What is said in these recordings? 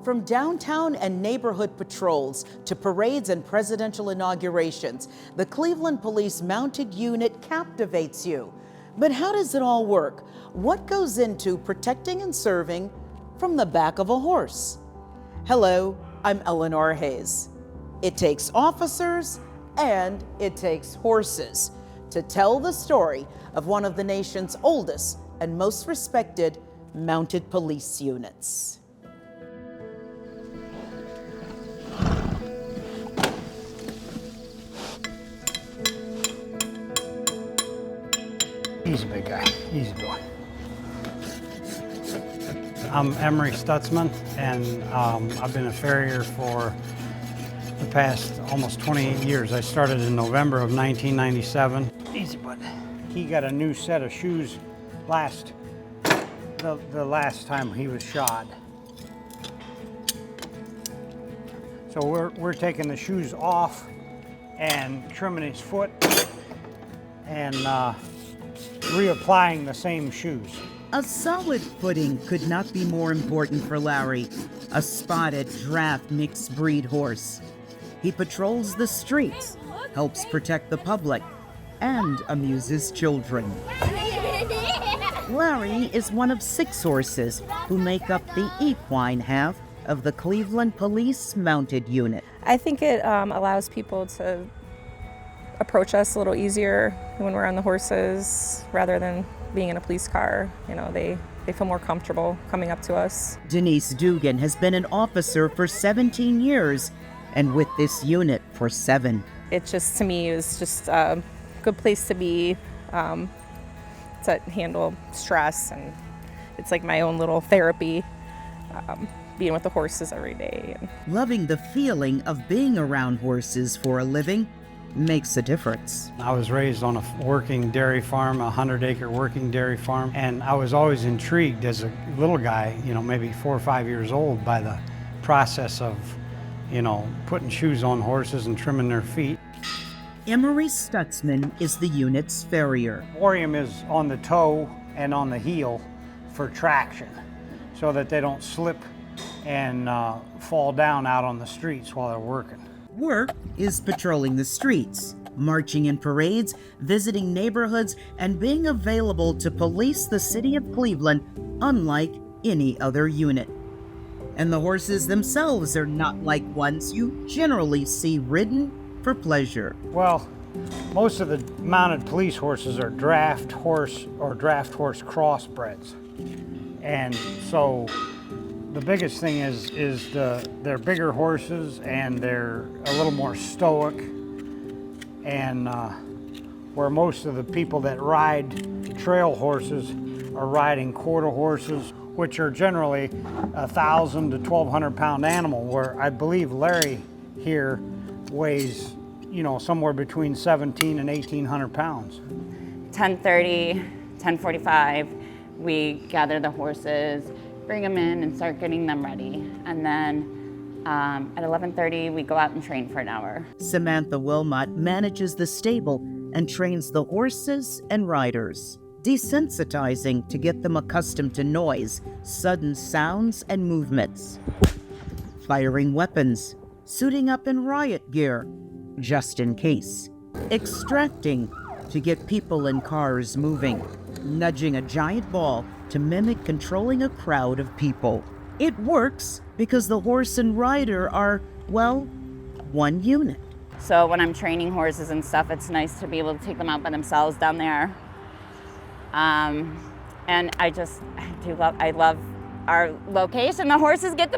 From downtown and neighborhood patrols to parades and presidential inaugurations, the Cleveland Police Mounted Unit captivates you. But how does it all work? What goes into protecting and serving from the back of a horse? Hello, I'm Eleanor Hayes. It takes officers and it takes horses to tell the story of one of the nation's oldest and most respected mounted police units. Easy, big guy. Easy boy. I'm Emery Stutzman, and I've been a farrier for the past almost 28 years. I started in November of 1997. Easy, bud. He got a new set of shoes the last time he was shod. So we're taking the shoes off and trimming his foot and reapplying the same shoes. A solid footing could not be more important for Larry, a spotted draft mixed breed horse. He patrols the streets, helps protect the public, and amuses children. Larry is one of 6 horses who make up the equine half of the Cleveland Police Mounted Unit. I think it allows people to approach us a little easier when we're on the horses rather than being in a police car. You know, they feel more comfortable coming up to us. Denise Dugan has been an officer for 17 years and with this unit for 7. It just, to me, is just a good place to be, to handle stress, and it's like my own little therapy, being with the horses every day. Loving the feeling of being around horses for a living makes a difference. I was raised on a working dairy farm, a 100-acre working dairy farm, and I was always intrigued as a little guy, maybe 4 or 5 years old, by the process of, putting shoes on horses and trimming their feet. Emery Stutzman is the unit's farrier. Orium is on the toe and on the heel for traction, so that they don't slip and fall down out on the streets while they're working. Work is patrolling the streets, marching in parades, visiting neighborhoods, and being available to police the city of Cleveland unlike any other unit. And the horses themselves are not like ones you generally see ridden for pleasure. Well, most of the mounted police horses are draft horse or draft horse crossbreds. And so the biggest thing is they're bigger horses and they're a little more stoic, and where most of the people that ride trail horses are riding quarter horses, which are generally 1,000 to 1,200 pound animal, where I believe Larry here weighs somewhere between 1,700 and 1,800 pounds. 10:30, 10:45, we gather the horses, bring them in and start getting them ready. And then at 11:30, we go out and train for an hour. Samantha Wilmot manages the stable and trains the horses and riders, desensitizing to get them accustomed to noise, sudden sounds, and movements. Firing weapons, suiting up in riot gear, just in case. Extracting to get people and cars moving. Nudging a giant ball to mimic controlling a crowd of people. It works because the horse and rider are, well, one unit. So when I'm training horses and stuff, it's nice to be able to take them out by themselves down there. And I love our location. The horses get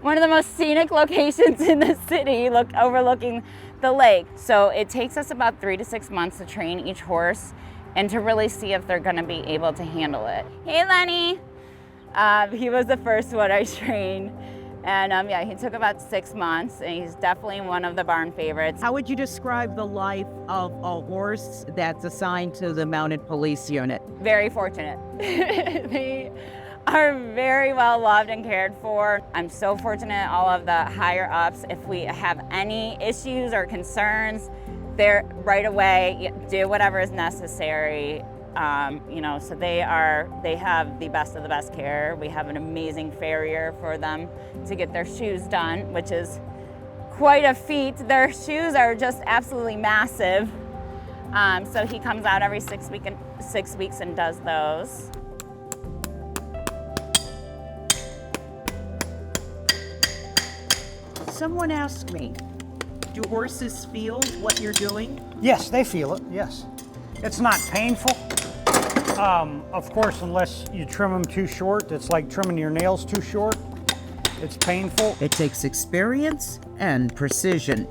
one of the most scenic locations in the city, overlooking the lake. So it takes us about 3 to 6 months to train each horse and to really see if they're gonna be able to handle it. Hey, Lenny. He was the first one I trained. And he took about 6 months, and he's definitely one of the barn favorites. How would you describe the life of a horse that's assigned to the mounted police unit? Very fortunate. They are very well loved and cared for. I'm so fortunate all of the higher ups, if we have any issues or concerns, they're right away, do whatever is necessary You know, so they have the best of the best care. We have an amazing farrier for them to get their shoes done, which is quite a feat. Their shoes are just absolutely massive. So he comes out every 6 weeks and does those. Someone asked me, do horses feel what you're doing? Yes, they feel it, yes. It's not painful. Of course, unless you trim them too short, it's like trimming your nails too short. It's painful. It takes experience and precision.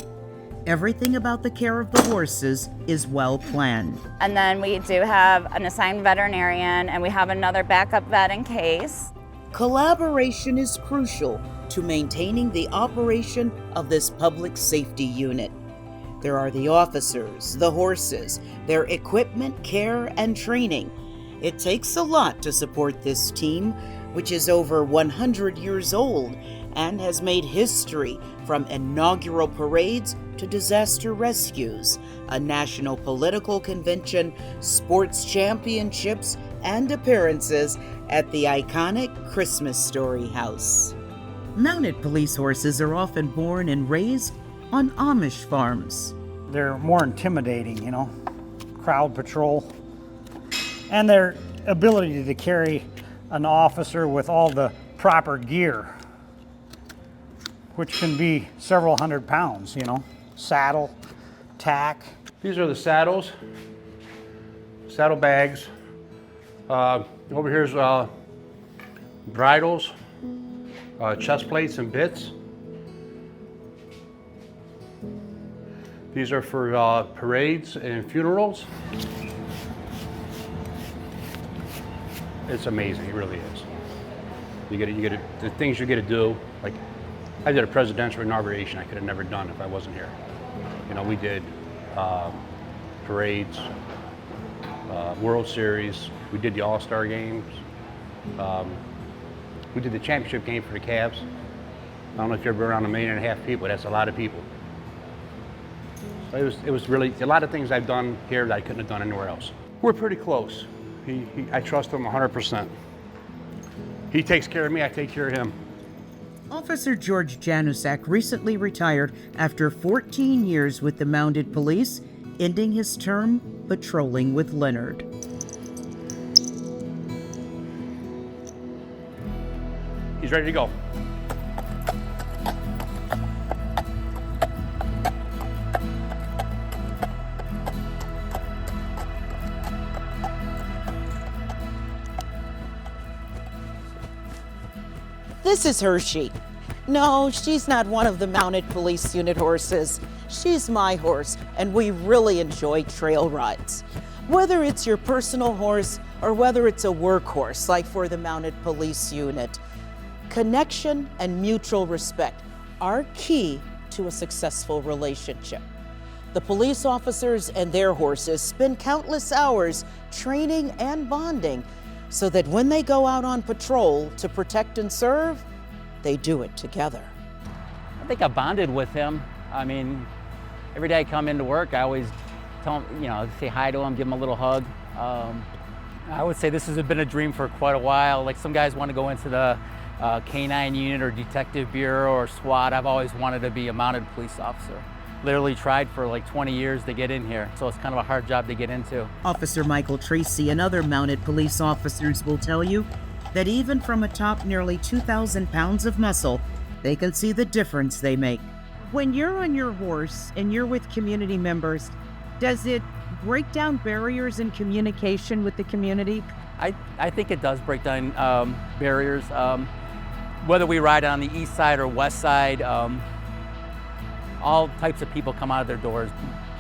Everything about the care of the horses is well planned. And then we do have an assigned veterinarian, and we have another backup vet in case. Collaboration is crucial to maintaining the operation of this public safety unit. There are the officers, the horses, their equipment, care, and training. It takes a lot to support this team, which is over 100 years old and has made history from inaugural parades to disaster rescues, a national political convention, sports championships, and appearances at the iconic Christmas Story House. Mounted police horses are often born and raised on Amish farms. They're more intimidating, you know, crowd patrol. And their ability to carry an officer with all the proper gear, which can be several hundred pounds, you know, saddle, tack. These are the saddles, saddle bags. Over here's bridles, chest plates and bits. These are for parades and funerals. It's amazing, it really is. You get the things you get to do. Like, I did a presidential inauguration I could have never done if I wasn't here. You know, we did parades, World Series. We did the All-Star games. We did the championship game for the Cavs. I don't know if you've ever been around 1.5 million people. That's a lot of people. So it was really a lot of things I've done here that I couldn't have done anywhere else. We're pretty close. I trust him 100%. He takes care of me, I take care of him. Officer George Janusak recently retired after 14 years with the Mounted Police, ending his term patrolling with Leonard. He's ready to go. This is Hershey. No, she's not one of the Mounted Police Unit horses. She's my horse, and we really enjoy trail rides. Whether it's your personal horse or whether it's a workhorse like for the Mounted Police Unit, connection and mutual respect are key to a successful relationship. The police officers and their horses spend countless hours training and bonding so that when they go out on patrol to protect and serve, they do it together. I think I bonded with him. I mean, every day I come into work, I always tell him, you know, say hi to him, give him a little hug. I would say this has been a dream for quite a while. Like, some guys want to go into the K-9 unit or Detective Bureau or SWAT. I've always wanted to be a mounted police officer. Literally tried for like 20 years to get in here, so it's kind of a hard job to get into. Officer Michael Tracy and other mounted police officers will tell you that even from atop nearly 2,000 pounds of muscle, they can see the difference they make. When you're on your horse and you're with community members, does it break down barriers in communication with the community? I think it does break down barriers. Whether we ride on the east side or west side, all types of people come out of their doors,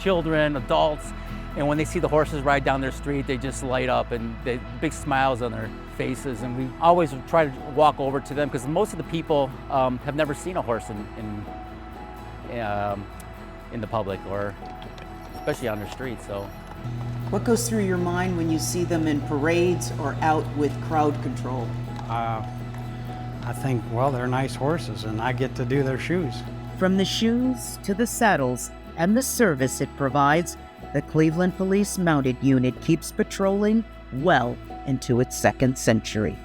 children, adults, and when they see the horses ride down their street, they just light up and they big smiles on their faces. And we always try to walk over to them because most of the people have never seen a horse in the public, or especially on the street. So, What goes through your mind when you see them in parades or out with crowd control? I think, well, they're nice horses and I get to do their shoes. From the shoes to the saddles and the service it provides, The Cleveland Police Mounted Unit keeps patrolling well into its second century.